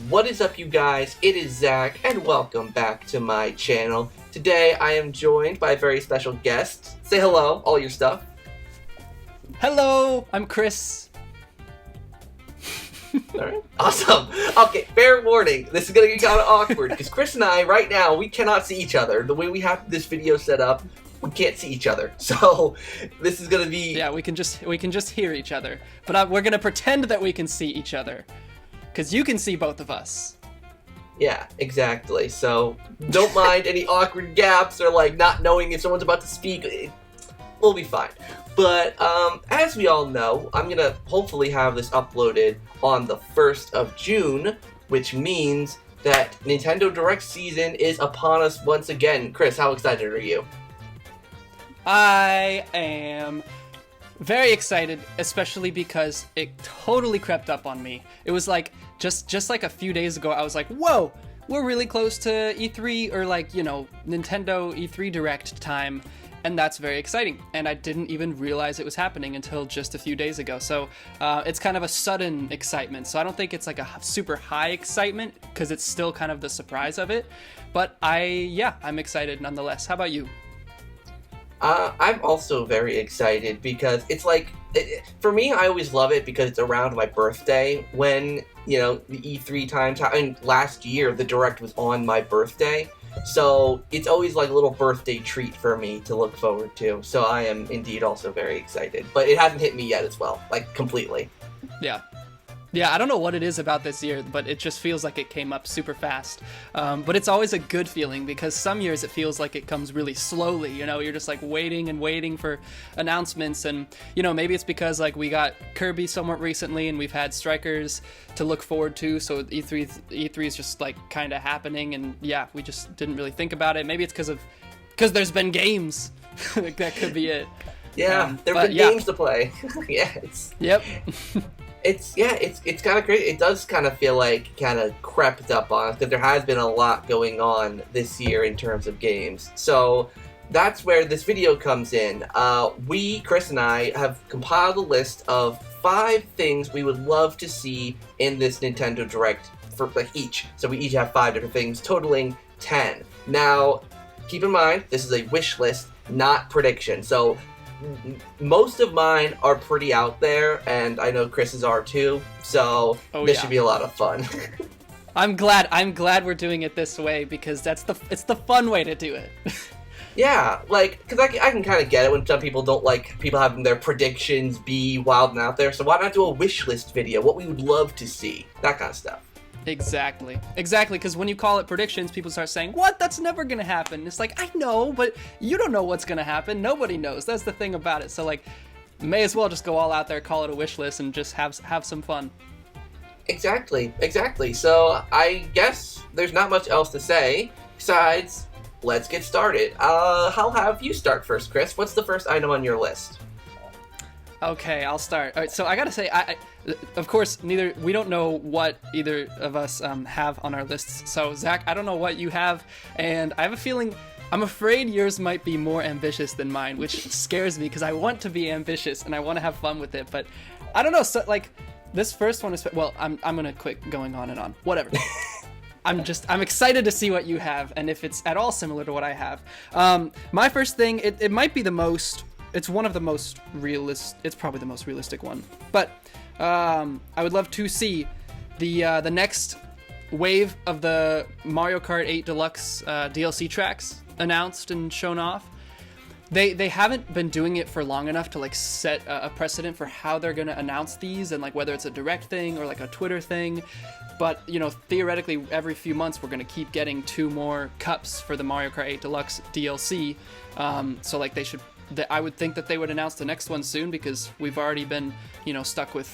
What is up, you guys? It is Zach, and welcome back to my channel. Today, I am joined by a very special guest. Say hello, all your stuff. Hello, I'm Chris. Alright, awesome. Okay, fair warning, this is gonna get kind of awkward, because Chris and I, right now, we cannot see each other. The way we have this video set up, we can't see each other. So, this is gonna be... Yeah, we can just hear each other. But we're gonna pretend that we can see each other. Because you can see both of us. Yeah, exactly. So, don't mind any awkward gaps or, like, not knowing if someone's about to speak. We'll be fine. But, as we all know, I'm gonna hopefully have this uploaded on the 1st of June, which means that Nintendo Direct season is upon us once again. Chris, how excited are you? I am very excited, especially because it totally crept up on me. It was like, just like a few days ago, I was like, whoa, we're really close to E3, or like, you know, Nintendo E3 Direct time, and that's very exciting. And I didn't even realize it was happening until just a few days ago. So it's kind of a sudden excitement. So I don't think it's like a super high excitement, because it's still kind of the surprise of it. But I'm excited nonetheless. How about you? I'm also very excited because it's like, for me, I always love it because it's around my birthday when, you know, the E3 times, and last year the Direct was on my birthday, so it's always like a little birthday treat for me to look forward to, so I am indeed also very excited, but it hasn't hit me yet as well, like, completely. Yeah, I don't know what it is about this year, but it just feels like it came up super fast. But it's always a good feeling, because some years it feels like it comes really slowly, you know, you're just like waiting and waiting for announcements, and, you know, maybe it's because like we got Kirby somewhat recently and we've had Strikers to look forward to, so E3 is just like kind of happening, and yeah, we just didn't really think about it. Maybe it's because there's been games. Like, that could be it. Yeah, there've been games to play. Yeah, Yep. It's kind of crazy. It does kind of feel like kind of crept up on us, because there has been a lot going on this year in terms of games. So that's where this video comes in. Chris and I, have compiled a list of 5 things we would love to see in this Nintendo Direct for like each. So we each have 5 different things, totaling 10. Now, keep in mind, this is a wish list, not prediction. So most of mine are pretty out there, and I know Chris's are too, so this should be a lot of fun. I'm glad we're doing it this way, because it's the fun way to do it. Yeah, like, because I can kind of get it when some people don't like people having their predictions be wild and out there, so why not do a wish list video, what we would love to see, that kind of stuff. Exactly, because when you call it predictions, people start saying, what, that's never gonna happen. It's like, I know, but you don't know what's gonna happen. Nobody knows. That's the thing about it. So, like, may as well just go all out there, call it a wish list, and just have some fun. Exactly. So I guess there's not much else to say besides, let's get started. I'll have you start first, Chris. What's the first item on your list? Okay, I'll start. All right, so I gotta say, of course, we don't know what either of us have on our lists. So, Zach, I don't know what you have, and I have a feeling, I'm afraid yours might be more ambitious than mine, which scares me, because I want to be ambitious and I want to have fun with it, but I don't know. So, like, this first one is, well, I'm gonna quit going on and on. Whatever. I'm excited to see what you have, and if it's at all similar to what I have. My first thing, it might be the most. It's one of the most realistic. It's probably the most realistic one. But I would love to see the next wave of the Mario Kart 8 Deluxe DLC tracks announced and shown off. They haven't been doing it for long enough to like set a precedent for how they're gonna announce these, and like whether it's a direct thing or like a Twitter thing. But, you know, theoretically, every few months we're gonna keep getting 2 more cups for the Mario Kart 8 Deluxe DLC. So like I would think that they would announce the next one soon, because we've already been, you know, stuck with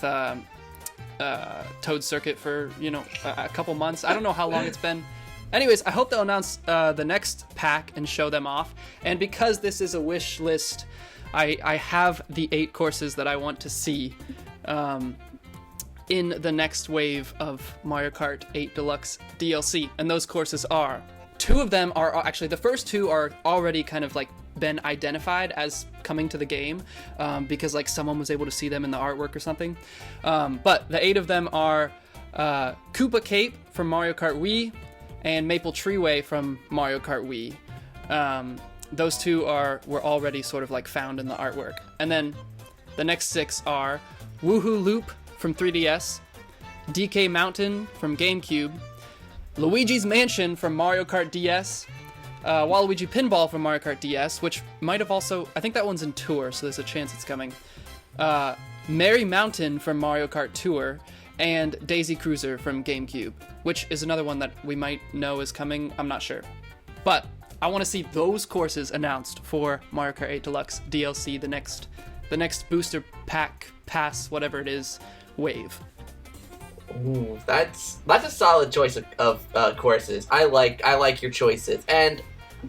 Toad Circuit for, you know, a couple months. I don't know how long it's been. Anyways, I hope they'll announce the next pack and show them off. And because this is a wish list, I have the 8 courses that I want to see in the next wave of Mario Kart 8 Deluxe DLC. And those courses are, 2 of them are actually, the first 2 are already kind of like been identified as coming to the game, because like someone was able to see them in the artwork or something. But the 8 of them are Koopa Cape from Mario Kart Wii, and Maple Treeway from Mario Kart Wii. Those two were already sort of like found in the artwork. And then the next 6 are Woohoo Loop from 3DS, DK Mountain from GameCube, Luigi's Mansion from Mario Kart DS, Waluigi Pinball from Mario Kart DS, which might have also, I think that one's in Tour, so there's a chance it's coming. Merry Mountain from Mario Kart Tour, and Daisy Cruiser from GameCube, which is another one that we might know is coming. I'm not sure. But I want to see those courses announced for Mario Kart 8 Deluxe DLC, the next booster pack, pass, whatever it is, wave. Ooh, that's a solid choice of courses. I like your choices, and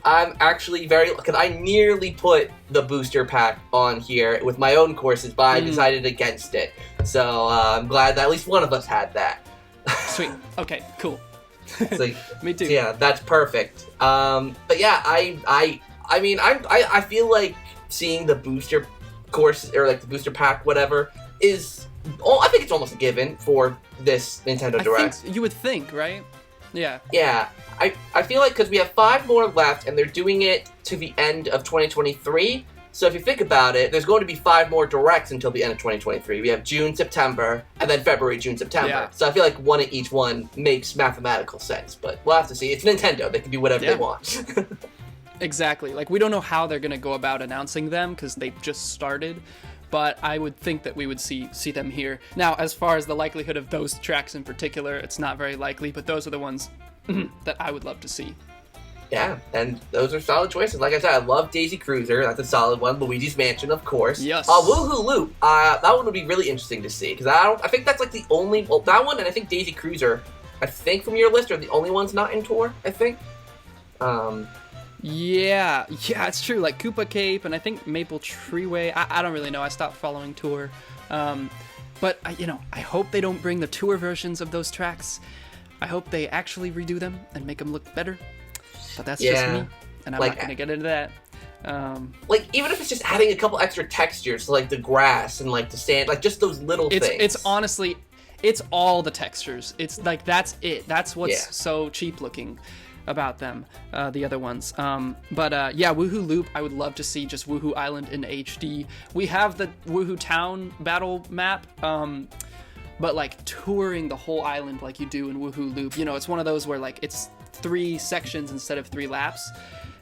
I'm actually because I nearly put the booster pack on here with my own courses, but I decided against it. So I'm glad that at least one of us had that. Sweet. Okay. Cool. So, Me too. Yeah, that's perfect. But yeah, I mean, I feel like seeing the booster course or like the booster pack, whatever, is. Oh, I think it's almost a given for this Nintendo Direct. You would think, right? Yeah. Yeah. I feel like because we have 5 more left and they're doing it to the end of 2023. So if you think about it, there's going to be 5 more Directs until the end of 2023. We have June, September, and then February, June, September. Yeah. So I feel like one of each one makes mathematical sense, but we'll have to see. It's Nintendo. They can do whatever they want. Exactly. Like, we don't know how they're going to go about announcing them because they just started. But I would think that we would see them here. Now, as far as the likelihood of those tracks in particular, it's not very likely, but those are the ones that I would love to see. Yeah, and those are solid choices. Like I said, I love Daisy Cruiser. That's a solid one. Luigi's Mansion, of course. Yes. Woohoo Loop. That one would be really interesting to see because I think that's like the only that one, and I think Daisy Cruiser. I think from your list are the only ones not in Tour. I think. Yeah, it's true. Like Koopa Cape and I think Maple Treeway. I don't really know. I stopped following Tour. But I hope they don't bring the Tour versions of those tracks. I hope they actually redo them and make them look better. But that's just me, and I'm not going to get into that. Like, even if it's just adding a couple extra textures, like the grass and like the sand, like just those little things. It's honestly, it's all the textures. It's like, that's it. That's what's so cheap looking about them, the other ones. Woohoo Loop, I would love to see just Woohoo Island in HD. We have the Woohoo Town battle map, but like touring the whole island like you do in Woohoo Loop, it's one of those where like it's 3 sections instead of 3 laps,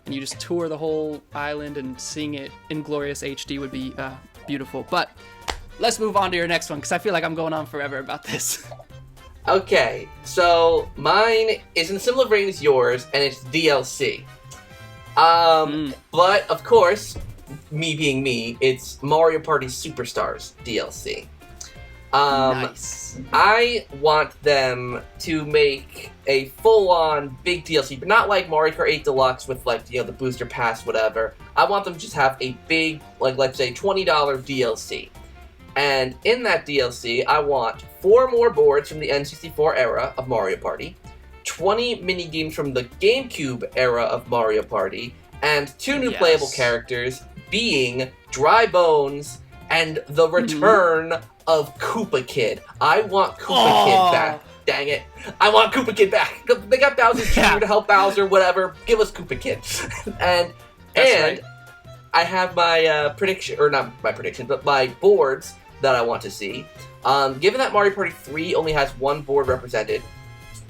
and you just tour the whole island, and seeing it in glorious HD would be beautiful. But let's move on to your next one, because I feel like I'm going on forever about this. Okay, so mine is in a similar vein as yours, and it's DLC. But of course, me being me, it's Mario Party Superstars DLC. Nice. I want them to make a full-on big DLC, but not like Mario Kart 8 Deluxe with like the booster pass, whatever. I want them to just have a big, like let's say $20 DLC. And in that DLC, I want 4 more boards from the N64 era of Mario Party, 20 minigames from the GameCube era of Mario Party, and 2 new playable characters, being Dry Bones and the return of Koopa Kid. I want Koopa Kid back. Dang it. I want Koopa Kid back. They got Bowser Jr. to help Bowser, whatever. Give us Koopa Kid. and right. I have my prediction, or not my prediction, but my boards that I want to see. Given that Mario Party 3 only has 1 board represented,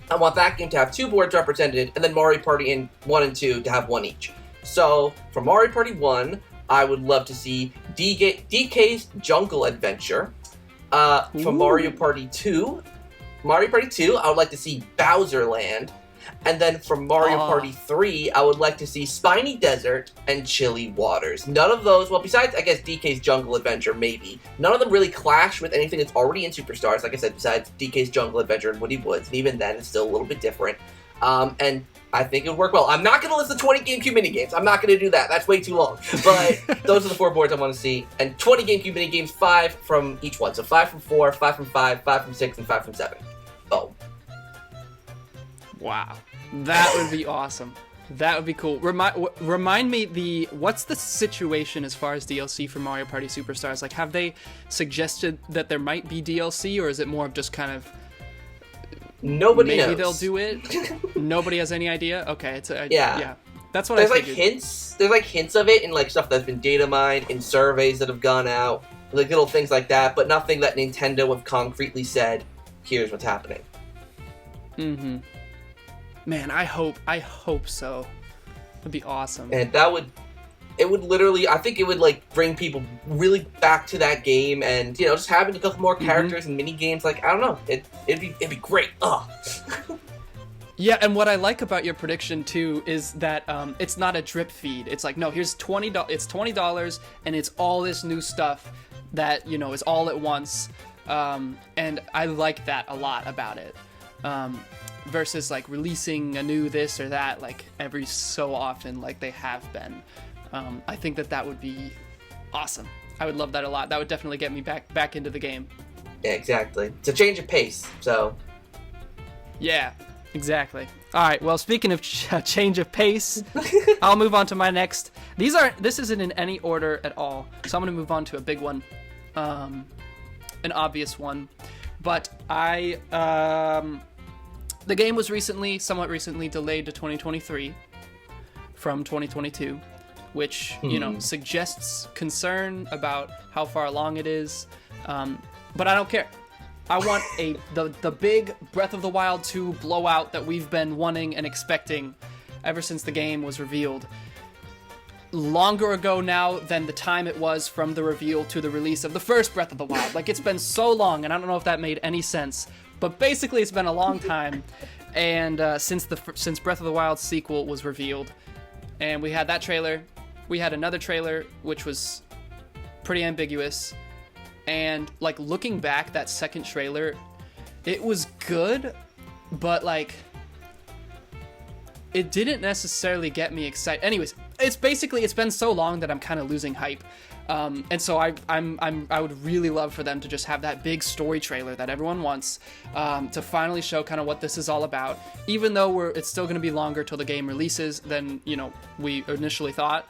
I want that game to have 2 boards represented, and then Mario Party 1 and 2 to have 1 each. So, for Mario Party 1, I would love to see DK's Jungle Adventure. For Mario Party 2, I would like to see Bowser Land. And then for Mario Party 3, I would like to see Spiny Desert and Chilly Waters. None of those, well, besides, I guess, DK's Jungle Adventure, maybe. None of them really clash with anything that's already in Superstars, like I said, besides DK's Jungle Adventure and Woody Woods. And even then, it's still a little bit different. And I think it would work well. I'm not going to list the 20 GameCube minigames. I'm not going to do that. That's way too long. But those are the 4 boards I want to see. And 20 GameCube minigames, 5 from each one. So 5 from 4, 5 from 5, 5 from 6, and 5 from 7. Boom. Wow. That would be awesome. That would be cool. Remind me, what's the situation as far as DLC for Mario Party Superstars? Like, have they suggested that there might be DLC, or is it more of just kind of Nobody maybe knows. they'll do it. Nobody has any idea. Okay, Yeah. That's what There's I like figured. hints. There's like hints of it in like stuff that's been data mined, in surveys that have gone out, like little things like that, but nothing that Nintendo have concretely said, here's what's happening. Mm-hmm. Man, I hope so. That'd be awesome. And it would literally, I think it would like bring people really back to that game, and just having a couple more characters and mini games. Like, I don't know, it'd be great. Ugh. Yeah, and what I like about your prediction too is that it's not a drip feed. It's like, no, here's $20. It's $20, and it's all this new stuff that is all at once. And I like that a lot about it. Versus like releasing a new this or that like every so often like they have been. I think that would be awesome. I would love that a lot. That would definitely get me back into the game. Yeah, exactly. It's a change of pace, so. Yeah, exactly. All right, well, speaking of change of pace, I'll move on to my next. This isn't in any order at all, so I'm going to move on to a big one, an obvious one. But the game was somewhat recently delayed to 2023 from 2022, which, suggests concern about how far along it is. But I don't care. I want the big Breath of the Wild 2 blowout that we've been wanting and expecting ever since the game was revealed. Longer ago now than the time it was from the reveal to the release of the first Breath of the Wild. Like, it's been so long, and I don't know if that made any sense. But basically, it's been a long time, and since Breath of the Wild sequel was revealed, and we had that trailer, we had another trailer which was pretty ambiguous, and like looking back, that second trailer, it was good, but like it didn't necessarily get me excited. Anyways, it's been so long that I'm kind of losing hype. And so I would really love for them to just have that big story trailer that everyone wants, to finally show kind of what this is all about. Even though it's still going to be longer till the game releases than we initially thought.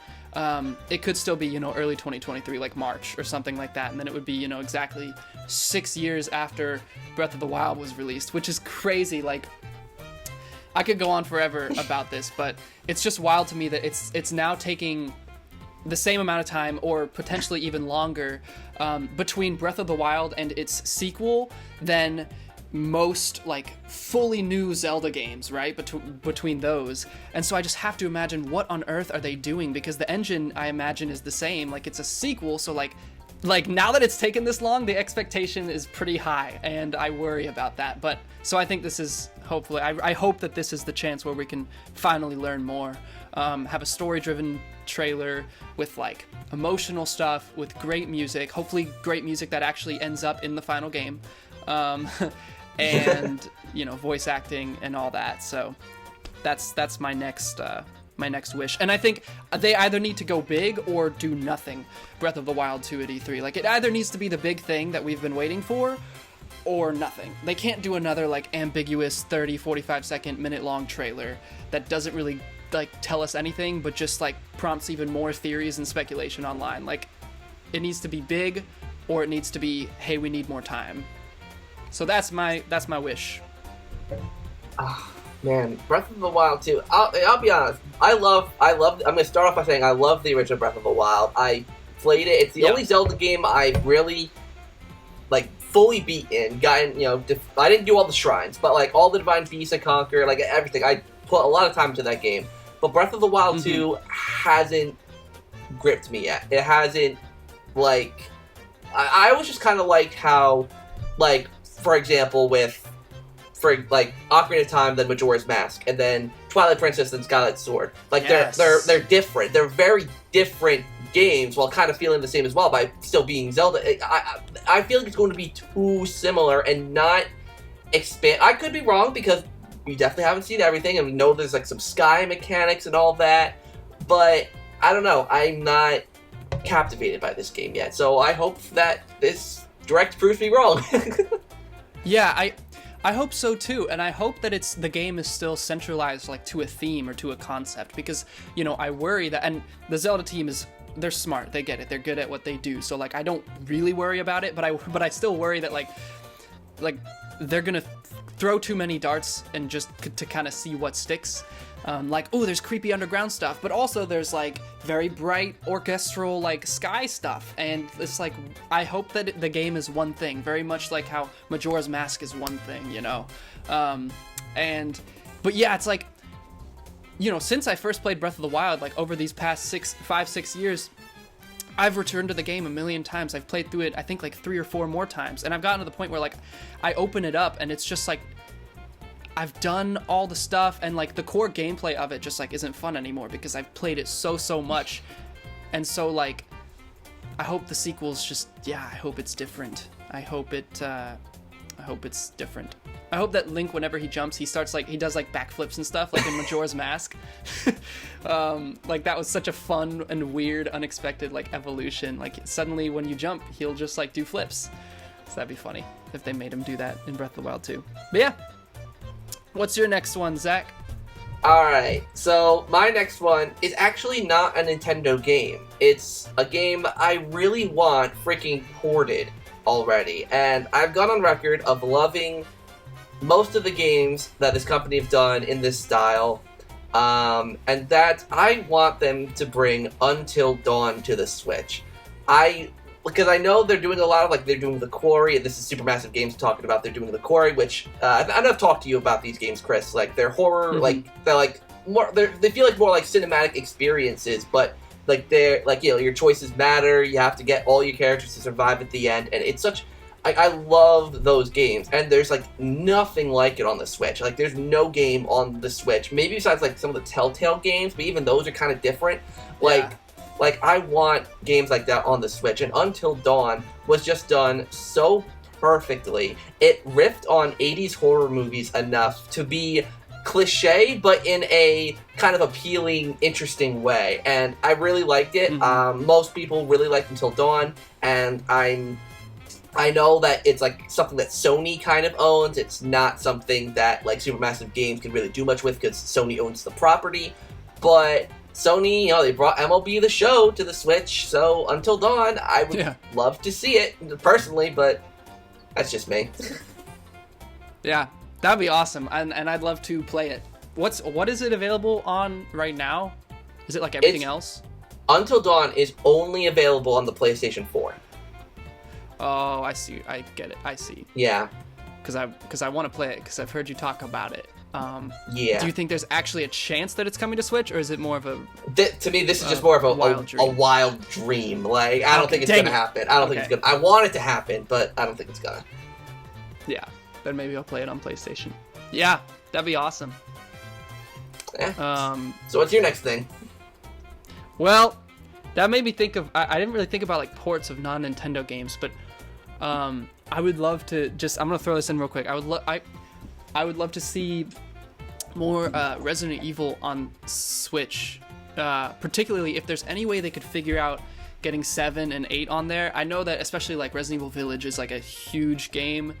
It could still be early 2023, like March or something like that, and then it would be exactly 6 years after Breath of the Wild was released, which is crazy. Like, I could go on forever about this, but it's just wild to me that it's now taking the same amount of time, or potentially even longer, between Breath of the Wild and its sequel than most like fully new Zelda games, right? Between those. And so I just have to imagine, what on earth are they doing? Because the engine, I imagine, is the same. Like, it's a sequel, so like now that it's taken this long, the expectation is pretty high, and I worry about that. But so I think this is hopefully, I hope that this is the chance where we can finally learn more. Have a story-driven trailer with like emotional stuff, with great music, hopefully great music that actually ends up in the final game, and voice acting and all that. So that's my next wish. And I think they either need to go big or do nothing. Breath of the Wild 2 at E3, like, it either needs to be the big thing that we've been waiting for, or nothing. They can't do another like ambiguous 30-45 second minute long trailer that doesn't really like tell us anything, but just like prompts even more theories and speculation online. Like, it needs to be big, or it needs to be, hey, we need more time. So that's my wish. Oh, man, Breath of the Wild 2. I'll be honest. I love. I'm gonna start off by saying I love the original Breath of the Wild. I played it. It's the only Zelda game I've really like fully beaten. I didn't do all the shrines, but like all the Divine Beasts I conquered, like everything. I put a lot of time into that game. But Breath of the Wild 2 hasn't gripped me yet. It hasn't, like... I always just kind of liked how, like, for example, Ocarina of Time, then Majora's Mask, and then Twilight Princess and Scarlet Sword. Like, yes. they're different. They're very different games, while kind of feeling the same as well, by still being Zelda. I feel like it's going to be too similar and not expand... I could be wrong, because we definitely haven't seen everything, and we know there's like some sky mechanics and all that, but I don't know. I'm not captivated by this game yet, so I hope that this direct proves me wrong. Yeah, I hope so too, and I hope that the game is still centralized like to a theme or to a concept, because I worry that, and the Zelda team they're smart, they get it, they're good at what they do, so like I don't really worry about it, but I still worry that like they're gonna throw too many darts and just to kind of see what sticks. Like, oh, there's creepy underground stuff, but also there's like very bright orchestral like sky stuff, and it's like I hope that the game is one thing, very much like how Majora's Mask is one thing, you know. But yeah, it's like, you know, since I first played Breath of the Wild, like over these past 6 years, I've returned to the game a million times. I've played through it, I think, like 3 or 4 more times, and I've gotten to the point where like I open it up and it's just like I've done all the stuff, and like the core gameplay of it just like isn't fun anymore because I've played it so much. And so like I hope the sequel's just, yeah, I hope it's different. I hope it's different. I hope that Link, whenever he jumps, he does like backflips and stuff like in Majora's Mask. Like that was such a fun and weird, unexpected like evolution. Like suddenly when you jump, he'll just like do flips. So that'd be funny if they made him do that in Breath of the Wild too. But yeah. What's your next one, Zach? Alright, so my next one is actually not a Nintendo game. It's a game I really want freaking ported already. And I've gone on record of loving most of the games that this company have done in this style. And that I want them to bring Until Dawn to the Switch. Because I know they're doing a lot of, like, they're doing The Quarry, and this is Supermassive Games talking about they're doing The Quarry, which, I know I've talked to you about these games, Chris. Like, they're horror, they're, like, more, they feel like more like cinematic experiences, but, like, they're, like, you know, your choices matter, you have to get all your characters to survive at the end, and it's such, I love those games, and there's, like, nothing like it on the Switch. Like, there's no game on the Switch, maybe besides, like, some of the Telltale games, but even those are kind of different. Like, I want games like that on the Switch, and Until Dawn was just done so perfectly. It riffed on 80s horror movies enough to be cliche, but in a kind of appealing, interesting way, and I really liked it. Most people really liked Until Dawn, and I know that it's, like, something that Sony kind of owns. It's not something that, like, Supermassive Games can really do much with, because Sony owns the property, but Sony, you know, they brought MLB The Show to the Switch, so Until Dawn, I would love to see it, personally, but that's just me. Yeah, that'd be awesome, and I'd love to play it. What is it available on right now? Is it like everything else? Until Dawn is only available on the PlayStation 4. Oh, I see. I get it. I see. Yeah. Because I want to play it, because I've heard you talk about it. Yeah. Do you think there's actually a chance that it's coming to Switch, or is it more of a... to me, this is just more of a wild dream. Like, I don't think it's going to happen. I don't think it's going to... I want it to happen, but I don't think it's going to. Yeah. Then maybe I'll play it on PlayStation. Yeah. That'd be awesome. Yeah. So what's your next thing? Well, that made me think of... I didn't really think about, like, ports of non-Nintendo games, but I would love to just... I'm going to throw this in real quick. I would love to see more Resident Evil on Switch, particularly if there's any way they could figure out getting 7 and 8 on there. I know that especially like Resident Evil Village is like a huge game,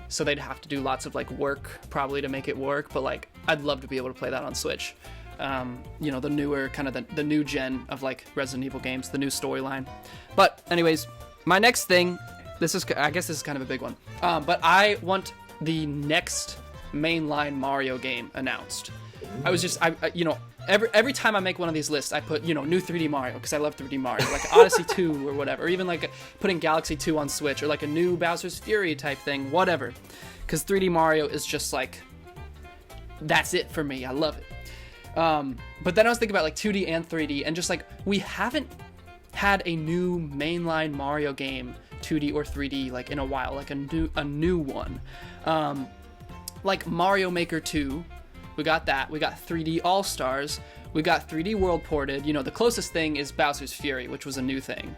so they'd have to do lots of like work probably to make it work, but like I'd love to be able to play that on Switch. You know, the newer kind of the new gen of like Resident Evil games, the new storyline. But anyways, my next thing, I guess this is kind of a big one, but I want the next Mainline Mario game announced. I was just, you know, every time I make one of these lists, I put, you know, new 3D Mario, because I love 3D Mario, like Odyssey 2 or whatever, or even like putting Galaxy 2 on Switch, or like a new Bowser's Fury type thing, whatever, because 3D Mario is just like, that's it for me. I love it. But then I was thinking about like 2D and 3D, and just like, we haven't had a new Mainline Mario game, 2D or 3D, like in a while, like a new one. Like Mario Maker 2, we got that. We got 3D All-Stars. We got 3D World ported. You know, the closest thing is Bowser's Fury, which was a new thing.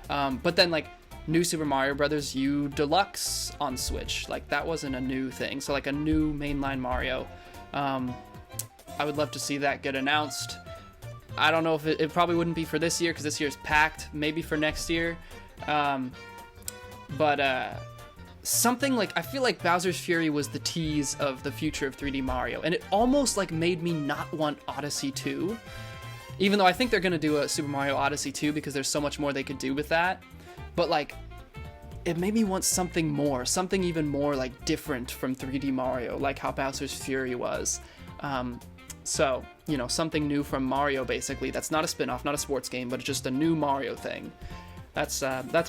But then, like, new Super Mario Bros. U Deluxe on Switch. Like, that wasn't a new thing. So, like, a new Mainline Mario. I would love to see that get announced. I don't know if it probably wouldn't be for this year, because this year's packed. Maybe for next year. Something like, I feel like Bowser's Fury was the tease of the future of 3D Mario, and it almost like made me not want Odyssey 2, even though I think they're going to do a Super Mario Odyssey 2 because there's so much more they could do with that. But like, it made me want something more, something even more like different from 3D Mario, like how Bowser's Fury was. So, you know, something new from Mario, basically. That's not a spin-off, not a sports game, but just a new Mario thing. That's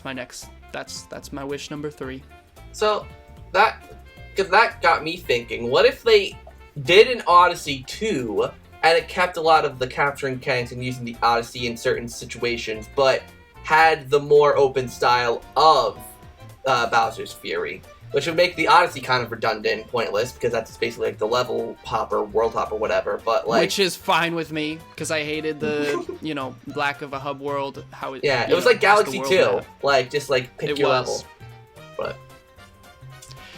my next. That's my wish number 3. So because that got me thinking. What if they did an Odyssey 2 and it kept a lot of the capturing mechanics and using the Odyssey in certain situations, but had the more open style of Bowser's Fury, which would make the Odyssey kind of redundant and pointless because that's basically like the level hopper, world hopper, whatever. But like, which is fine with me because I hated the lack of a hub world. How it it was like Galaxy 2, map. like just like pick your level. But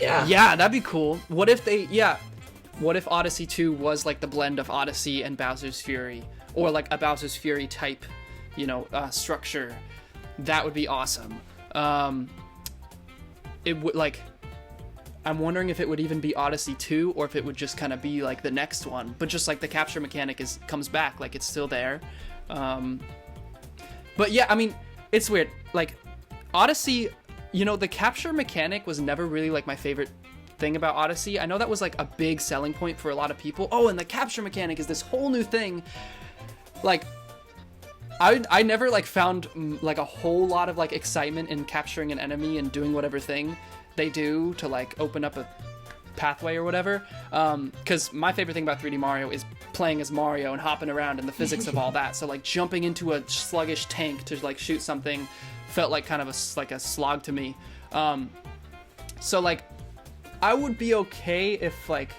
yeah, that'd be cool. What if Odyssey 2 was like the blend of Odyssey and Bowser's Fury, or like a Bowser's Fury type, structure? That would be awesome. It would like. I'm wondering if it would even be Odyssey 2 or if it would just kind of be like the next one, but just like the capture mechanic comes back, like it's still there. But yeah, I mean, it's weird. Like Odyssey, the capture mechanic was never really like my favorite thing about Odyssey. I know that was like a big selling point for a lot of people. Oh, and the capture mechanic is this whole new thing. Like I never like found like a whole lot of like excitement in capturing an enemy and doing whatever thing they do to like open up a pathway or whatever, because my favorite thing about 3D Mario is playing as Mario and hopping around and the physics of all that. So like jumping into a sluggish tank to like shoot something felt like kind of a slog to me. So like I would be okay if like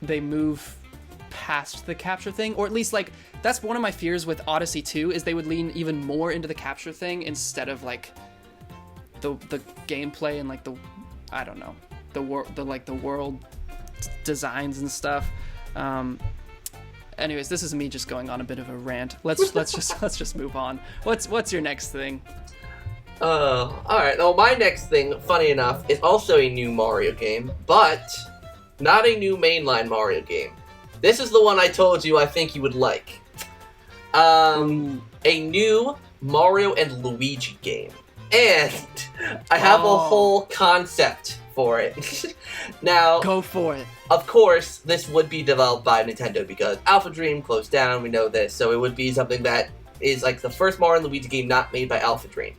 they move past the capture thing, or at least like that's one of my fears with Odyssey 2 is they would lean even more into the capture thing instead of like the gameplay and like the world designs and stuff. Anyways, this is me just going on a bit of a rant. Let's just move on. What's your next thing? All right. Well, my next thing, funny enough, is also a new Mario game, but not a new mainline Mario game. This is the one I told you I think you would like. A new Mario and Luigi game. And I have a whole concept for it. Now, go for it. Of course, this would be developed by Nintendo because Alpha Dream closed down, we know this, so it would be something that is like the first Mario and Luigi game not made by Alpha Dream.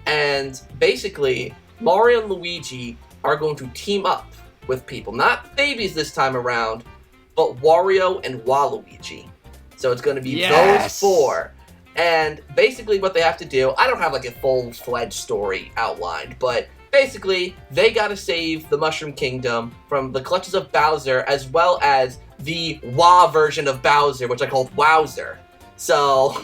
And basically, Mario and Luigi are going to team up with people. Not babies this time around, but Wario and Waluigi. So it's going to be those 4. And basically what they have to do, I don't have like a full-fledged story outlined, but basically they gotta save the Mushroom Kingdom from the clutches of Bowser, as well as the Wah version of Bowser, which I called Wowzer. So,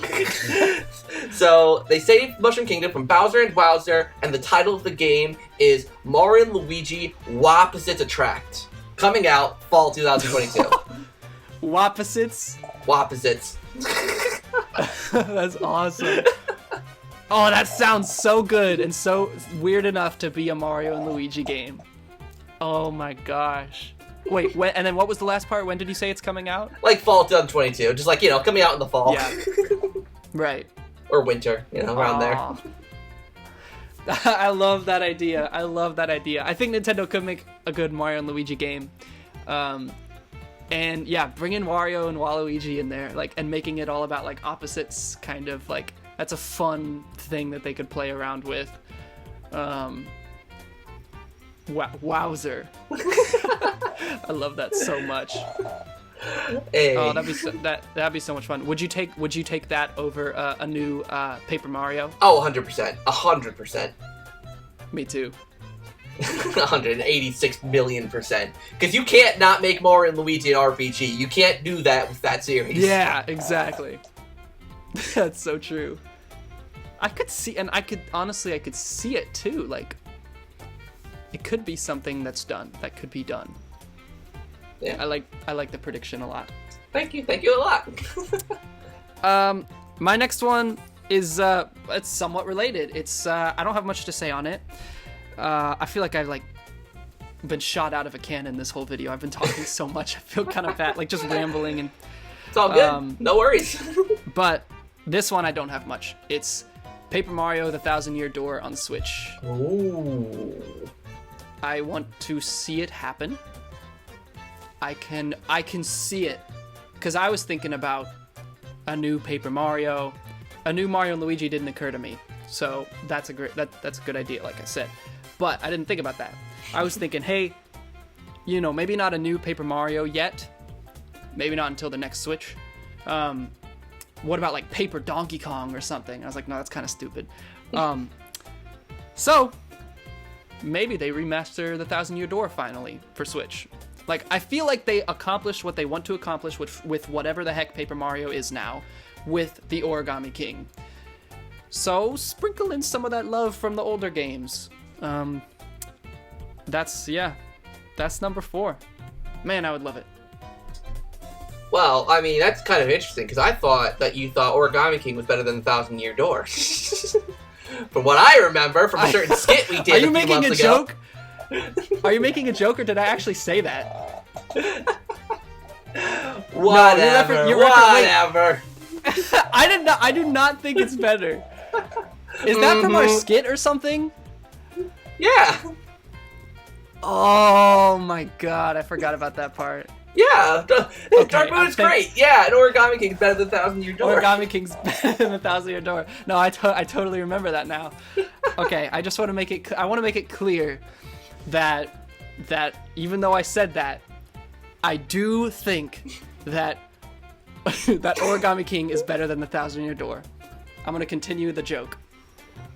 so they save Mushroom Kingdom from Bowser and Wowzer, and the title of the game is Mario and Luigi Wopposites Attract. Coming out fall 2022. Wopposites? Wopposites. That's awesome. Oh, that sounds so good and so weird enough to be a Mario and Luigi game. Oh my gosh. Wait, and then what was the last part? When did you say it's coming out? Like fall 2022. Just like, coming out in the fall. Yeah. Right. Or winter, around there. I love that idea. I think Nintendo could make a good Mario and Luigi game. And yeah, bringing Wario and Waluigi in there, like, and making it all about like opposites, kind of like that's a fun thing that they could play around with. Wowzer. I love that so much. Hey. Oh, that'd be so much fun. Would you take that over a new Paper Mario? Oh, 100%. 100%. Me too. 186 million%. Because you can't not make Mario and Luigi an RPG. You can't do that with that series. Yeah, exactly. That's so true. I could see it too. Like, it could be something that could be done. Yeah. I like the prediction a lot. Thank you a lot. My next one is it's somewhat related. It's I don't have much to say on it. I feel like I've been shot out of a cannon this whole video. I've been talking so much. I feel kind of bad, like just rambling and. It's all good. No worries. But this one I don't have much. It's Paper Mario: The Thousand Year Door on Switch. Ooh. I want to see it happen. I can see it, because I was thinking about a new Paper Mario. A new Mario and Luigi didn't occur to me, so that's a good idea, like I said. But I didn't think about that. I was thinking, hey, maybe not a new Paper Mario yet. Maybe not until the next Switch. What about like Paper Donkey Kong or something? I was like, no, that's kind of stupid. So maybe they remaster the Thousand Year Door finally for Switch. Like, I feel like they accomplished what they want to accomplish with whatever the heck Paper Mario is now with the Origami King. So sprinkle in some of that love from the older games. That's number 4. Man, I would love it. Well, I mean, that's kind of interesting, because I thought that you thought Origami King was better than the Thousand Year Door. From what I remember from a certain skit we did Are you a few making a months ago. joke? Are you making a joke, or did I actually say that? Whatever. Whatever. I do not think it's better. Is that from our skit or something? Yeah. Oh my god, I forgot about that part. Yeah, Dark Moon is great. Yeah, and Origami King's better than Thousand Year Door. Origami King's better than the Thousand Year Door. No, I totally remember that now. Okay, I just want to make it. I want to make it clear that even though I said that, I do think that that Origami King is better than the Thousand Year Door. I'm gonna continue the joke.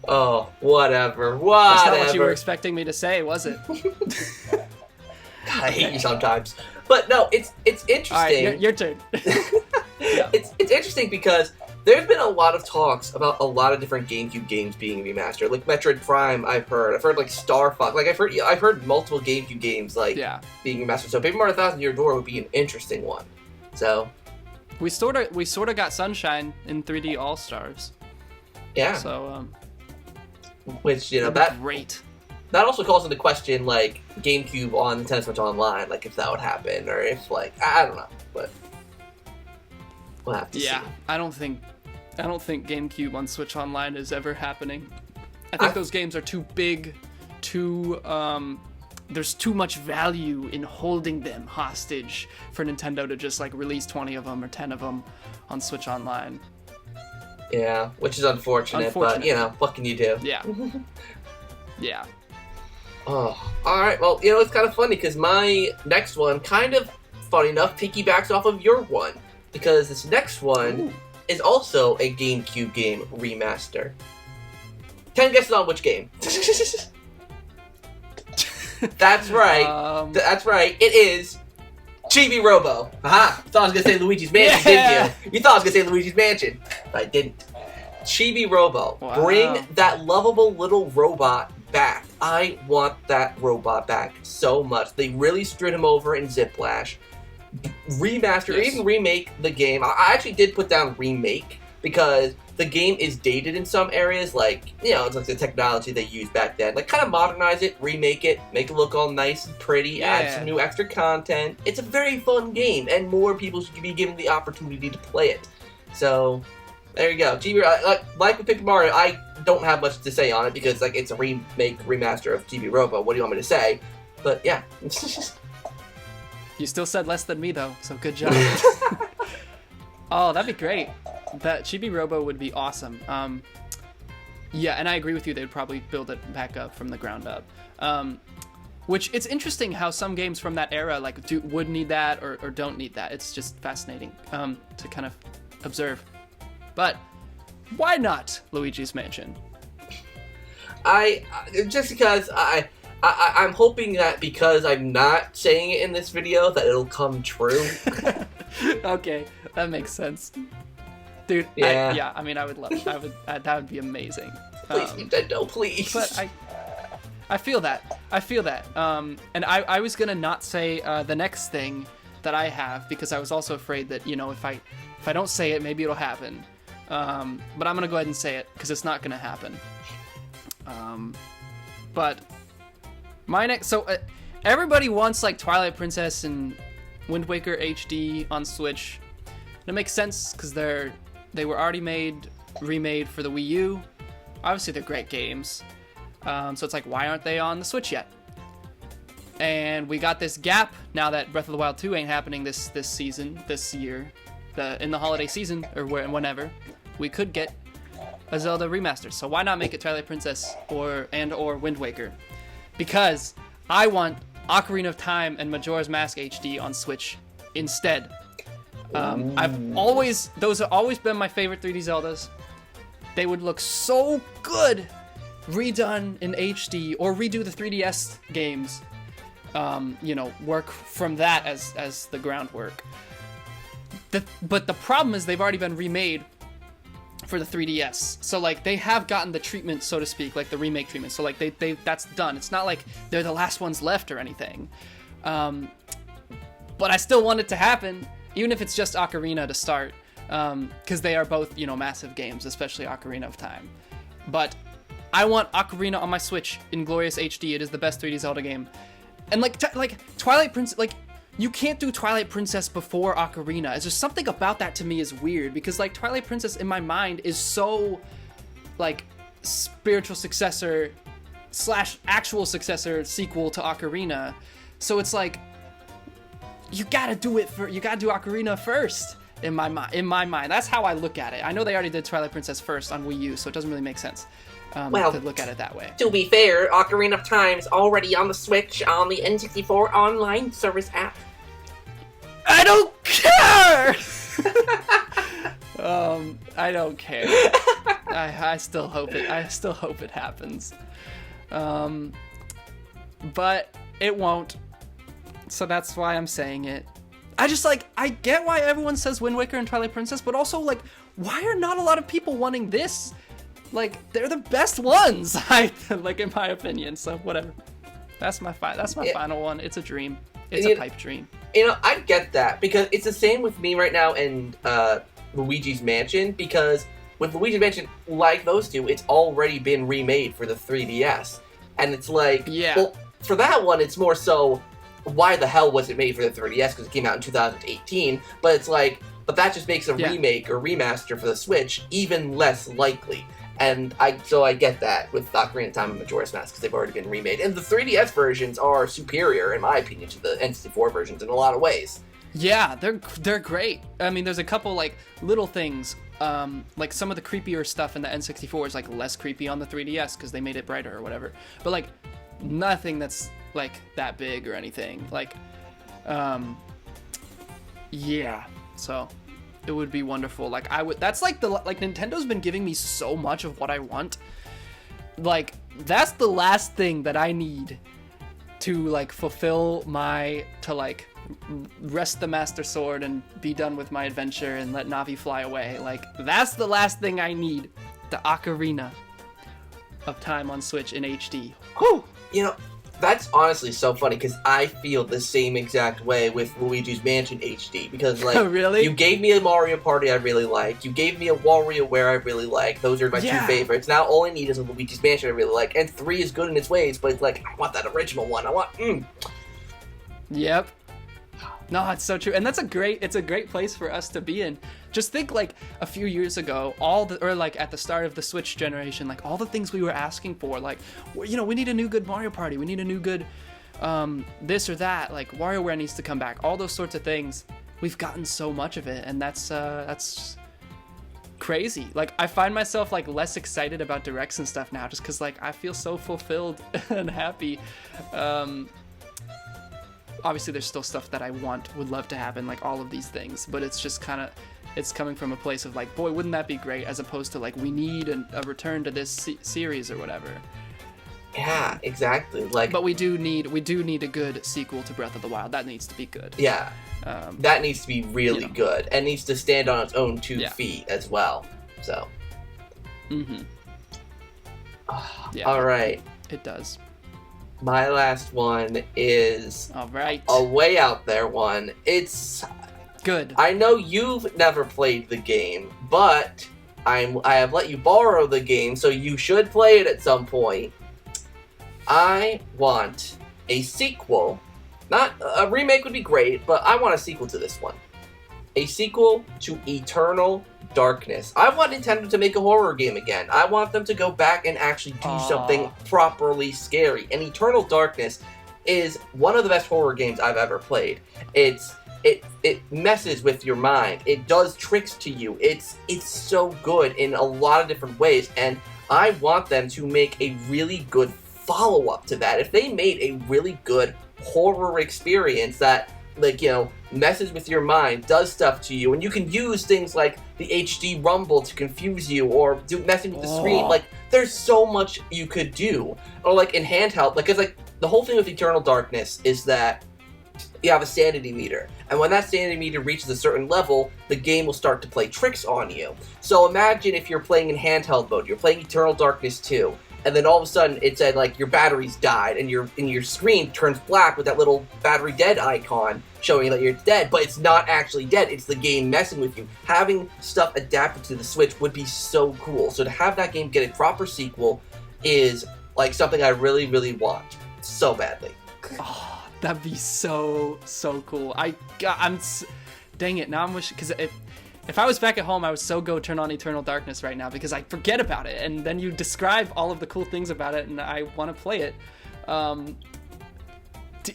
Oh, whatever. That's not what you were expecting me to say, was it? God, I hate you sometimes. But no, it's interesting. All right, your turn. Yeah. It's interesting because there's been a lot of talks about a lot of different GameCube games being remastered. Like Metroid Prime, I've heard like Star Fox. Like I've heard multiple GameCube games being remastered. So Paper Mario: Thousand Year Door would be an interesting one. So we sort of got Sunshine in 3D All Stars. Yeah. So which great. That also calls into question, like, GameCube on Nintendo Switch Online, like, if that would happen, or if, like, I don't know, but we'll have to see. Yeah, I don't think GameCube on Switch Online is ever happening. I think those games are too big, there's too much value in holding them hostage for Nintendo to just, like, release 20 of them or 10 of them on Switch Online. Yeah, which is unfortunate. But, what can you do? Yeah. Yeah. Oh, alright, well, it's kind of funny, because my next one, kind of, funny enough, piggybacks off of your one, because this next one is also a GameCube game remaster. 10 guesses on which game? That's right. That's right, it is Chibi-Robo. Aha! You thought I was going to say Luigi's Mansion, didn't you? You thought I was going to say Luigi's Mansion, but I didn't. Chibi-Robo. Wow. Bring that lovable little robot back. I want that robot back so much. They really screwed him over in Ziplash. Remaster, or even remake the game. I actually did put down remake because the game is dated in some areas. Like, it's like the technology they used back then. Like, kind of modernize it, remake it, make it look all nice and pretty, add some new extra content. It's a very fun game, and more people should be given the opportunity to play it. So there you go. Like with Paper Mario, I don't have much to say on it because it's a remaster of Chibi-Robo. What do you want me to say? But yeah. You still said less than me though, so good job. Oh, that'd be great. That Chibi-Robo would be awesome. Yeah, and I agree with you. They'd probably build it back up from the ground up. Which it's interesting how some games from that era would need that or don't need that. It's just fascinating to kind of observe. But why not Luigi's Mansion? Just because I'm hoping that because I'm not saying it in this video that it'll come true. Okay, that makes sense. Dude, yeah. I would love it. That would be amazing. Please, Nintendo, please. But I feel that. And I was gonna not say the next thing that I have because I was also afraid that if I don't say it, maybe it'll happen. But I'm gonna go ahead and say it because it's not gonna happen. But my next, so everybody wants Twilight Princess and Wind Waker HD on Switch. And it makes sense because they were already remade for the Wii U. Obviously, they're great games. So it's like, why aren't they on the Switch yet? And we got this gap now that Breath of the Wild 2 ain't happening this year, in the holiday season, or whenever. We could get a Zelda remaster. So why not make it Twilight Princess or Wind Waker? Because I want Ocarina of Time and Majora's Mask HD on Switch instead. Those have always been my favorite 3D Zeldas. They would look so good redone in HD, or redo the 3DS games. Work from that as the groundwork. But the problem is they've already been remade for the 3DS. So like they have gotten the treatment, so to speak, like the remake treatment. So like they that's done. It's not like they're the last ones left or anything. But I still want it to happen, even if it's just Ocarina to start, because they are both, massive games, especially Ocarina of Time. But I want Ocarina on my Switch in glorious HD. It is the best 3D Zelda game. And like Twilight Princess, like you can't do Twilight Princess before Ocarina. It's just something about that to me is weird, because like Twilight Princess in my mind is so like spiritual successor / actual successor sequel to Ocarina. So it's like you gotta do Ocarina first in my mind. That's how I look at it. I know they already did Twilight Princess first on Wii U, so it doesn't really make sense. To look at it that way. To be fair, Ocarina of Time is already on the Switch on the N64 online service app. I don't care! I don't care. I still hope it happens. But it won't. So that's why I'm saying it. I get why everyone says Wind Waker and Twilight Princess, but also, like, why are not a lot of people wanting this? Like, they're the best ones, in my opinion. So whatever. That's my final one. It's a dream. It's a pipe dream. I get that, because it's the same with me right now and Luigi's Mansion, because with Luigi's Mansion, like those two, it's already been remade for the 3DS. And it's like, well, for that one, it's more so, why the hell was it made for the 3DS? Because it came out in 2018. But it's like, but that just makes a remake or remaster for the Switch even less likely. And I get that with Ocarina of Time and Majora's Mask, because they've already been remade. And the 3DS versions are superior, in my opinion, to the N64 versions in a lot of ways. Yeah, they're great. I mean, there's a couple, like, little things. Like, some of the creepier stuff in the N64 is, like, less creepy on the 3DS, because they made it brighter or whatever. But, like, nothing that's, like, that big or anything. Like, yeah. So it would be wonderful. Like, that's like Nintendo's been giving me so much of what I want. Like, that's the last thing that I need to, like, fulfill to rest the Master Sword and be done with my adventure and let Navi fly away. Like, that's the last thing I need. The Ocarina of Time on Switch in HD. Whew! That's honestly so funny, because I feel the same exact way with Luigi's Mansion HD, because, like, really? You gave me a Mario Party I really liked, you gave me a WarioWare I really like, those are my two favorites. Now all I need is a Luigi's Mansion I really like, and 3 is good in its ways, but it's like, I want that original one, Yep. No, it's so true, and it's a great place for us to be in. Just think, like, a few years ago, at the start of the Switch generation, like, all the things we were asking for, like, we need a new good Mario Party, we need a new good this or that, like, WarioWare needs to come back, all those sorts of things. We've gotten so much of it, and that's crazy. Like, I find myself, like, less excited about directs and stuff now, just because, like, I feel so fulfilled and happy. Obviously, there's still stuff that I would love to happen, like all of these things, but it's just kind of, it's coming from a place of like, boy, wouldn't that be great, as opposed to like, we need a return to this series or whatever. Yeah, exactly. Like, but we do need a good sequel to Breath of the Wild. That needs to be good. Yeah, that needs to be really good, and needs to stand on its own 2 feet as well. So. Mm-hmm. All right. It does. My last one is a way out there one. It's good. I know you've never played the game, but I have let you borrow the game, so you should play it at some point. I want a sequel. Not a remake would be great, but I want a sequel to this one. A sequel to Eternal Darkness. I want Nintendo to make a horror game again. I want them to go back and actually do something properly scary. And Eternal Darkness is one of the best horror games I've ever played. It messes with your mind. It does tricks to you. It's so good in a lot of different ways, and I want them to make a really good follow-up to that. If they made a really good horror experience that, like, you know, messes with your mind, does stuff to you, and you can use things like the HD rumble to confuse you, or do messing with the screen. Like, there's so much you could do. Or like in handheld, like, 'cause like the whole thing with Eternal Darkness is that you have a sanity meter, and when that sanity meter reaches a certain level, the game will start to play tricks on you. So imagine if you're playing in handheld mode, you're playing Eternal Darkness 2, and then all of a sudden it said, like, your battery's died, and your screen turns black with that little battery dead icon showing that you're dead, but it's not actually dead, it's the game messing with you. Having stuff adapted to the Switch would be so cool. So to have that game get a proper sequel is, like, something I really, really want so badly. Oh, that'd be so cool. Dang it, now I'm wishing, because if I was back at home, I would so go turn on Eternal Darkness right now, because I forget about it, and then you describe all of the cool things about it, and I want to play it.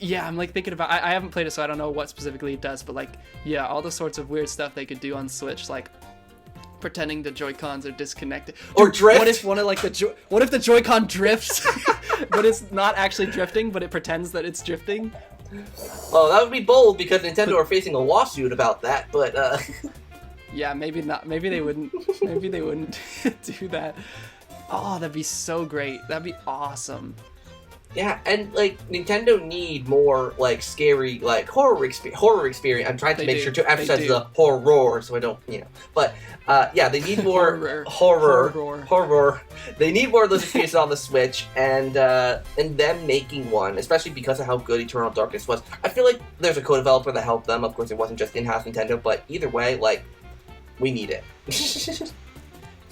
Yeah, I'm like thinking about, I haven't played it, so I don't know what specifically it does, but like, yeah, all the sorts of weird stuff they could do on Switch, like pretending the Joy-Cons are disconnected. Or drift. What if what if the Joy-Con drifts, but it's not actually drifting, but it pretends that it's drifting? Oh, that would be bold, because Nintendo are facing a lawsuit about that, but yeah, maybe not. Maybe they wouldn't. Maybe they wouldn't do that. Oh, that'd be so great. That'd be awesome. Yeah, and like Nintendo need more like scary, like horror experience. I'm trying to make sure to emphasize the horror, so I don't, you know. But yeah, they need more horror. They need more of those experiences on the Switch, and them making one, especially because of how good Eternal Darkness was. I feel like there's a co-developer that helped them. Of course, it wasn't just in-house Nintendo, but either way, like, we need it.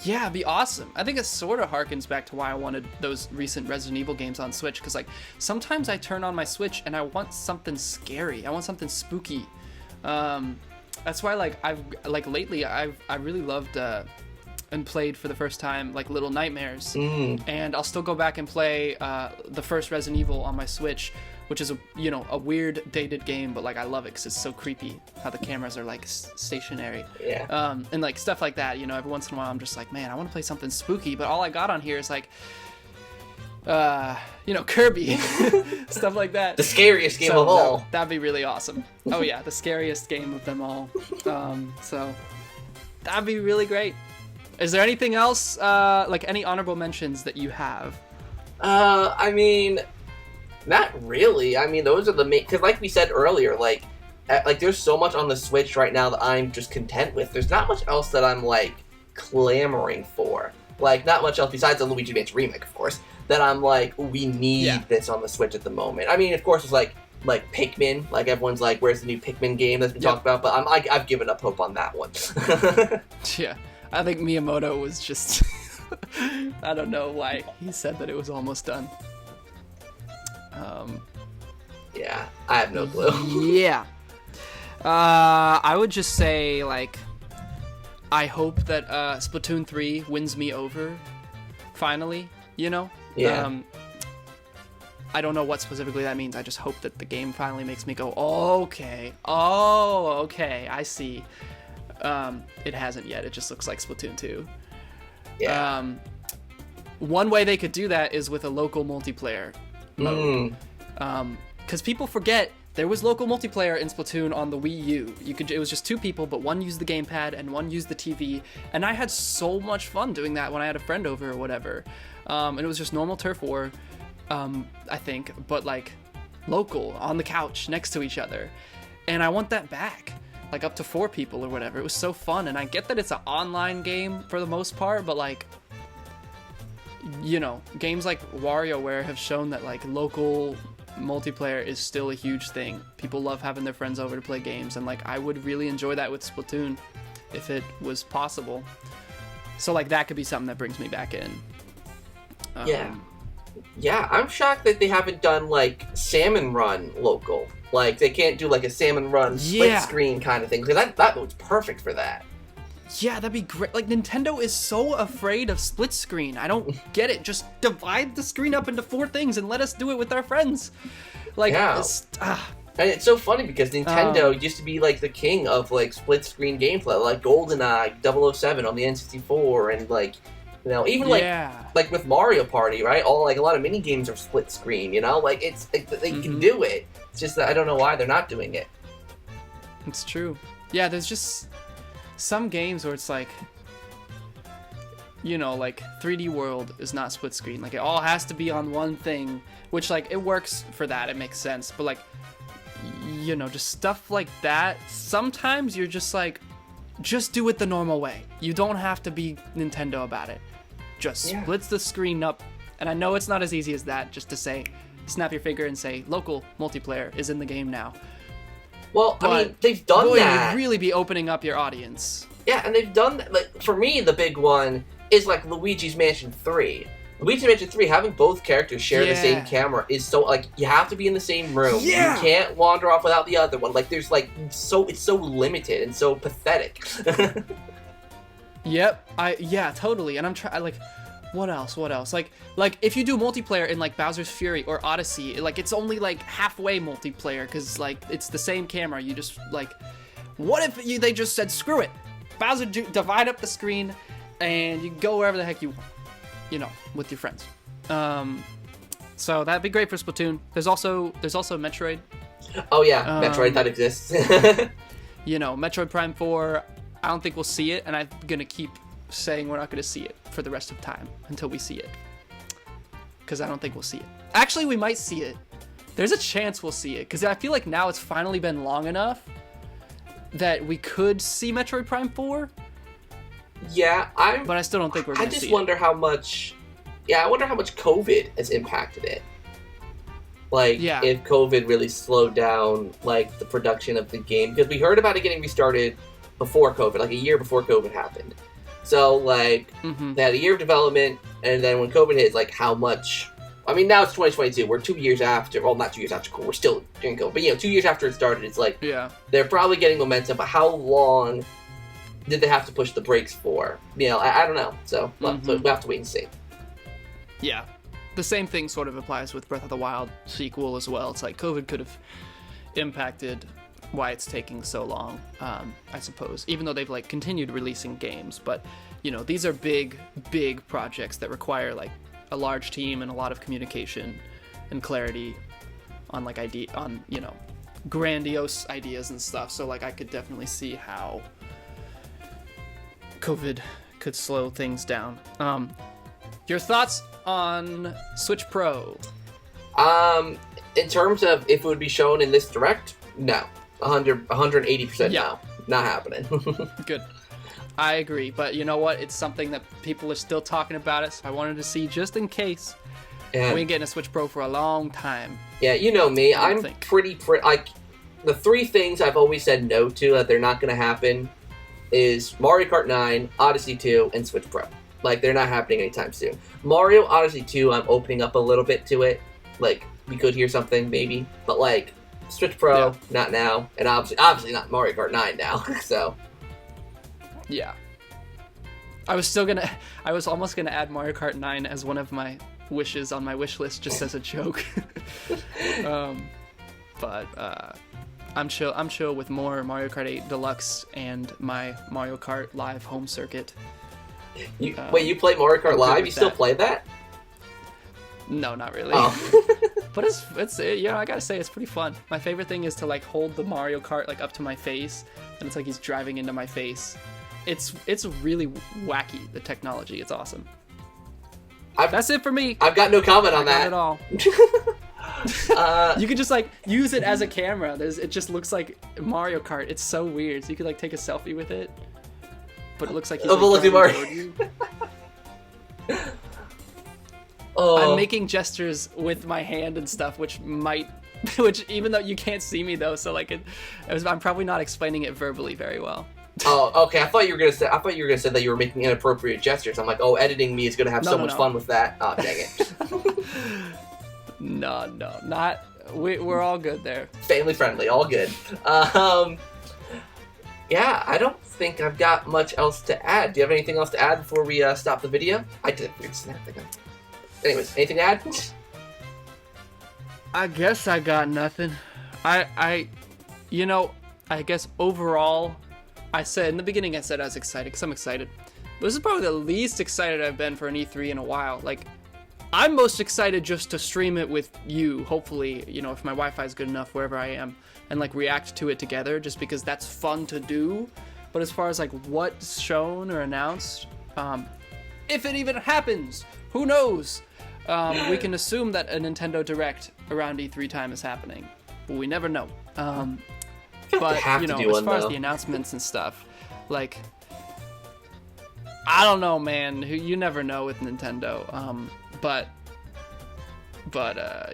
Yeah, it'd be awesome. I think it sort of harkens back to why I wanted those recent Resident Evil games on Switch, because like sometimes I turn on my Switch and I want something scary. I want something spooky. That's why lately I really loved and played for the first time like Little Nightmares, and I'll still go back and play the first Resident Evil on my Switch, which is a weird dated game, but like I love it because it's so creepy how the cameras are like stationary. Yeah. And like stuff like that, every once in a while I'm just like, man, I want to play something spooky, but all I got on here is like Kirby. Stuff like that. The scariest game of all. No, that'd be really awesome. Oh yeah, the scariest game of them all. So that'd be really great. Is there anything else, like any honorable mentions that you have? I mean, not really. I mean, those are the main, because like we said earlier, like there's so much on the Switch right now that I'm just content with. There's not much else that I'm like clamoring for. Like, not much else besides the Luigi Mansion remake, of course, that I'm like, we need this on the Switch at the moment. I mean, of course, it's like Pikmin. Like, everyone's like, where's the new Pikmin game that's been talked about? But I've given up hope on that one. Yeah, I think Miyamoto was just, I don't know why he said that it was almost done. Yeah, I have no clue. Yeah. I would just say, like, I hope that Splatoon 3 wins me over, finally, Yeah. I don't know what specifically that means. I just hope that the game finally makes me go, okay, I see. It hasn't yet. It just looks like Splatoon 2. Yeah. One way they could do that is with a local multiplayer mode. Because people forget there was local multiplayer in Splatoon on the Wii U. It was just two people, but one used the gamepad and one used the TV, and I had so much fun doing that when I had a friend over or whatever. And it was just normal turf war, I think, but like local on the couch next to each other. And I want that back, like up to 4 people or whatever. It was so fun, and I get that it's an online game for the most part, but like, games like WarioWare have shown that like local multiplayer is still a huge thing. People love having their friends over to play games, and like I would really enjoy that with Splatoon if it was possible. So like that could be something that brings me back in. Yeah, I'm shocked that they haven't done like Salmon Run local. Like they can't do like a Salmon Run split screen kind of thing, because that mode's perfect for that. Yeah, that'd be great. Like, Nintendo is so afraid of split screen. I don't get it. Just divide the screen up into 4 things and let us do it with our friends. Like, Yeah. And it's so funny because Nintendo used to be like the king of like split screen gameplay, like GoldenEye, 007 on the N64, and like, you know, even like with Mario Party, right? All like a lot of mini games are split screen. You know, like it's like, they can do it. It's just that I don't know why they're not doing it. It's true. Yeah, there's just some games where it's like, you know, like 3D World is not split screen. Like, it all has to be on one thing, which like it works for that. It makes sense. But like, you know, just stuff like that. Sometimes you're just like, just do it the normal way. You don't have to be Nintendo about it. Just splits the screen up. And I know it's not as easy as that, just to say, snap your finger and say, local multiplayer is in the game now. Well, But I mean, they've done that. You'd really be opening up your audience. Yeah, and they've done that. Like, for me, the big one is like Luigi's Mansion 3. Luigi's Mansion 3, having both characters share the same camera is so, like, you have to be in the same room. Yeah. You can't wander off without the other one. Like, there's like, it's so limited and so pathetic. Yep. Yeah, totally. And I'm trying, like, what else? Like if you do multiplayer in like Bowser's Fury or Odyssey, like it's only like halfway multiplayer because like it's the same camera. You just like, what if they just said screw it, Bowser, divide up the screen, and you can go wherever the heck you want, you know, with your friends. So that'd be great for Splatoon. There's also Metroid. Oh yeah, Metroid that exists. You know, Metroid Prime 4. I don't think we'll see it, and I'm gonna keep saying we're not going to see it for the rest of time until we see it, because I don't think we'll see it. Actually, we might see it. There's a chance we'll see it, because I feel like now it's finally been long enough that we could see Metroid Prime 4. Yeah, but I still don't think we're going to see it. I just wonder how much. Yeah, I wonder how much COVID has impacted it. Like, if COVID really slowed down like the production of the game, because we heard about it getting restarted before COVID, like a year before COVID happened. So, like, they had a year of development, and then when COVID hit, like, how much... I mean, now it's 2022. We're 2 years after... Well, not 2 years after. We're still doing COVID. But, you know, 2 years after it started, it's like... Yeah. They're probably getting momentum, but how long did they have to push the brakes for? You know, I don't know. So, we'll have to wait and see. Yeah. The same thing sort of applies with Breath of the Wild sequel as well. It's like COVID could have impacted why it's taking so long, I suppose, even though they've like continued releasing games. But you know, these are big projects that require like a large team and a lot of communication and clarity on like you know, grandiose ideas and stuff. So like I could definitely see how COVID could slow things down. Your thoughts on Switch Pro? In terms of if it would be shown in this direct, no. 180% no. Not happening. Good. I agree, but you know what? It's something that people are still talking about it, so I wanted to see just in case. We ain't getting a Switch Pro for a long time. Yeah, you know me. I'm pretty like, the 3 things I've always said no to that they're not going to happen is Mario Kart 9, Odyssey 2, and Switch Pro. Like, they're not happening anytime soon. Mario Odyssey 2, I'm opening up a little bit to it. Like, we could hear something, maybe. But, like, Switch Pro, not now. And obviously not Mario Kart 9 now, so. Yeah. I was almost gonna add Mario Kart 9 as one of my wishes on my wish list, just as a joke. But I'm chill with more Mario Kart 8 Deluxe and my Mario Kart Live home circuit. Wait, you play Mario Kart Live? You still play that? No, not really. Oh. But it's you know, I gotta say, it's pretty fun. My favorite thing is to like hold the Mario Kart like up to my face, and it's like he's driving into my face. It's really wacky, the technology. It's awesome. That's it for me. I've got no comment on that at all. You could just like use it as a camera. It just looks like Mario Kart. It's so weird. So you could like take a selfie with it, but it looks like he's like, toward you. I'm making gestures with my hand and stuff, which even though you can't see me though, so like I'm probably not explaining it verbally very well. Oh, okay. I thought you were gonna say that you were making inappropriate gestures. I'm like, oh, editing me is gonna have so much fun with that. Oh, dang it. No, not. We're all good there. Family friendly, all good. yeah, I don't think I've got much else to add. Do you have anything else to add before we stop the video? I did a weird snap thing. Anyways, anything to add? I guess I got nothing. I guess overall, I said in the beginning, I said I was excited because I'm excited. But this is probably the least excited I've been for an E3 in a while. Like, I'm most excited just to stream it with you, hopefully, if my Wi-Fi is good enough wherever I am, and like react to it together, just because that's fun to do. But as far as like what's shown or announced, if it even happens, who knows? We can assume that a Nintendo Direct around E3 time is happening, but we never know. But as far as the announcements and stuff, like, I don't know, man. You never know with Nintendo. But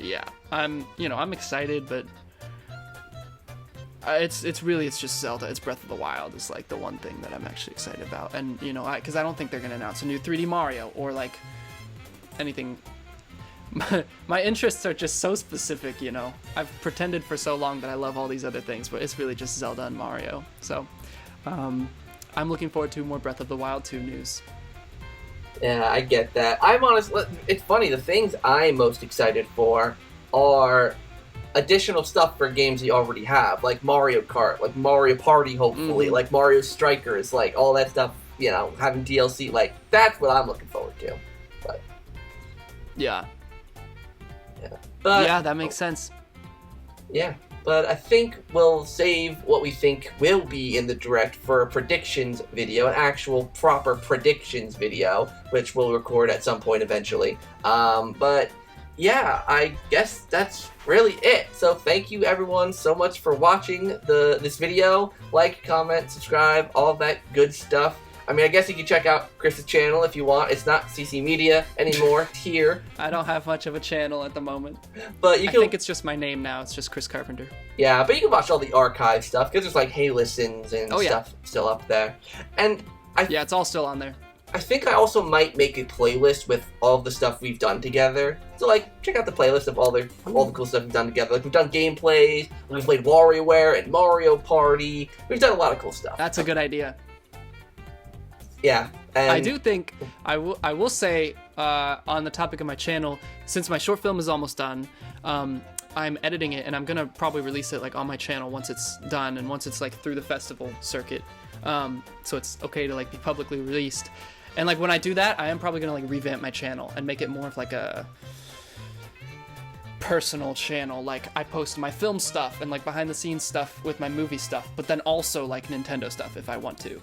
yeah, I'm excited, but it's just Zelda. It's Breath of the Wild is like the one thing that I'm actually excited about, and because I don't think they're gonna announce a new 3D Mario or like anything. My interests are just so specific, I've pretended for so long that I love all these other things, but it's really just Zelda and Mario. So, I'm looking forward to more Breath of the Wild 2 news. Yeah, I get that. I'm honest. It's funny. The things I'm most excited for are additional stuff for games you already have, like Mario Kart, like Mario Party, hopefully, like Mario Strikers, like all that stuff. Having DLC, like that's what I'm looking forward to. But yeah. But, yeah, that makes sense. Yeah, but I think we'll save what we think will be in the Direct for a predictions video, an actual proper predictions video, which we'll record at some point eventually. But yeah, I guess that's really it. So thank you everyone so much for watching this video. Like, comment, subscribe, all that good stuff. I mean, I guess you can check out Chris's channel if you want. It's not CC Media anymore. It's here. I don't have much of a channel at the moment. But I think it's just my name now. It's just Chris Carpenter. Yeah, but you can watch all the archive stuff, because there's like Hey Listens and stuff still up there. And yeah, it's all still on there. I think I also might make a playlist with all of the stuff we've done together. So like, check out the playlist of all the cool stuff we've done together. Like, we've done gameplays, we've played WarioWare and Mario Party. We've done a lot of cool stuff. That's a good idea. Yeah, and I do think I will say on the topic of my channel, since my short film is almost done, I'm editing it and I'm gonna probably release it like on my channel once it's done and once it's like through the festival circuit, so it's okay to like be publicly released. And like when I do that, I am probably gonna like revamp my channel and make it more of like a personal channel. Like I post my film stuff and like behind the scenes stuff with my movie stuff, but then also like Nintendo stuff if I want to.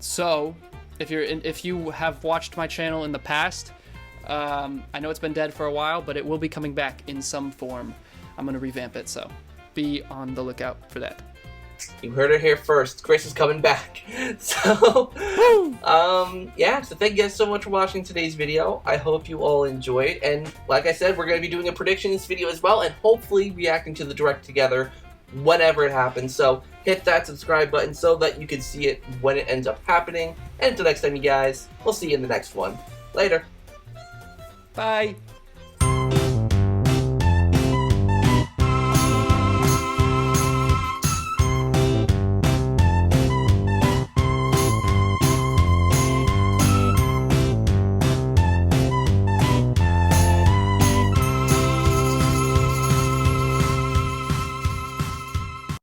So, if you have watched my channel in the past, I know it's been dead for a while, but it will be coming back in some form. I'm gonna revamp it, so be on the lookout for that. You heard it here first. Chris is coming back. So, yeah. So thank you guys so much for watching today's video. I hope you all enjoyed, and like I said, we're gonna be doing a predictions video as well, and hopefully reacting to the Direct together whenever it happens. So hit that subscribe button so that you can see it when it ends up happening. And until next time, you guys, we'll see you in the next one. Later. Bye.